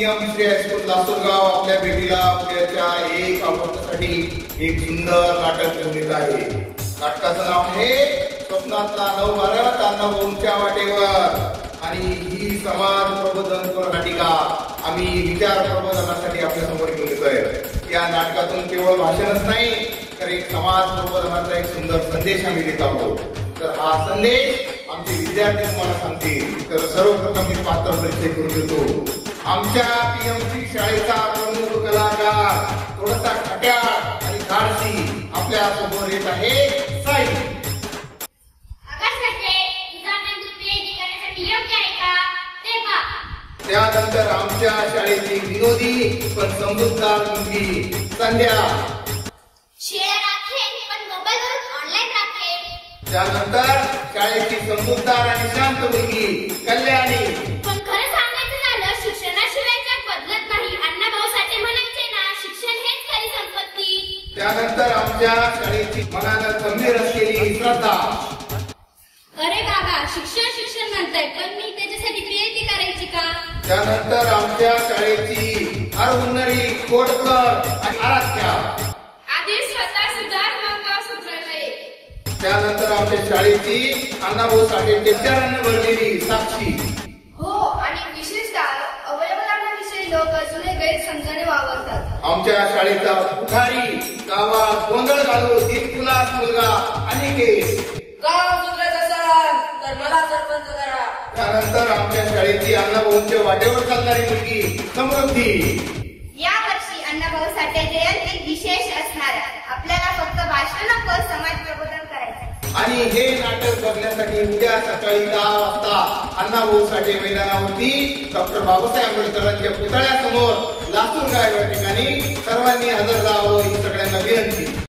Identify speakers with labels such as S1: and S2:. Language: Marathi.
S1: पीएम श्री हायस्कूल लासूरगाव आपल्या भेटीला उद्याच्या 1 ऑगस्टसाठी एक सुंदर नाटक निर्मित आहे। नाटकाचं नाव आहे स्वप्नातला नवभारत अण्णाभाऊंच्या वाटेवर। आणि ही समाज प्रबोधन नाटिका आम्ही विचार प्रबोधनासाठी आपल्या समोर घेऊन येतोय। या नाटकातून केवळ भाषणच नाही तर एक समाज प्रबोधनाचा एक सुंदर संदेश आम्ही देत आहोत। तर हा संदेश आमचे विद्यार्थी तुम्हाला सांगतील। तर सर्वप्रथम मी पात्र परिचय करून देतो। आमच्या पीएमसी शाळेचा प्रमुख कलाकार थोडासा खट्याळ आणि धाडसी आपल्या समोर येत आहे साई। त्यानंतर आमच्या शाळेची विनोदी पण समजूतदार मुलगी संध्या। त्यानंतर शाळेची समजूतदार आणि शांत मुलगी कल्याणी।
S2: पण खरं सांगायचं झालं शिक्षणाशिवाय जग बदलत नाही। अण्णाभाऊ साठे म्हणायचे ना, शिक्षण हेच खरी संपत्ती।
S1: त्यानंतर आमच्या शाळेची मनानं गंभीर असलेली श्रद्धा।
S2: अरे बाबा, शिक्षण शिक्षण म्हणताय पण मी त्याच्यासाठी क्रिएटिव्ह करायची का?
S1: त्यानंतर आमच्या शाळेची हरहुन्नरी खोडकर आणि आराध्या।
S2: आधी स्वतः सुधार मग गाव सुधारलंय।
S1: त्यानंतर आमच्या शाळेची अण्णाभाऊ साठेंच्या विचारांनी भरलेली साक्षी।
S2: हो, आणि विशेषतः अवयवदानाविषयी लोक अजूनही गैरसमजाने वावरतात।
S1: आमच्या शाळेचा पुढारी गावात गोंधळ घालून दिलखुलास मुलगा अनिकेत।
S3: गाव सुधारायचं असाल तर मला सरपंच करा।
S1: त्यानंतर आमच्या शाळेची अण्णाभाऊंच्या वाटेवर चालणारी मुलगी समृद्धी।
S2: या वर्षी अण्णाभाऊ साठे जयंती विशेष असणार आहे। आपल्याला फक्त भाषण नको, समाज प्रबोधन करायचं।
S1: आणि हे नाटक बघण्यासाठी उद्या सकाळी 10 वाजता अण्णाभाऊ साठे मैदानावरती डॉक्टर बाबासाहेब आंबेडकरांच्या पुतळ्यासमोर लासूरगाव या ठिकाणी सर्वांनी हजर राहावं ही सगळ्यांना विनंती।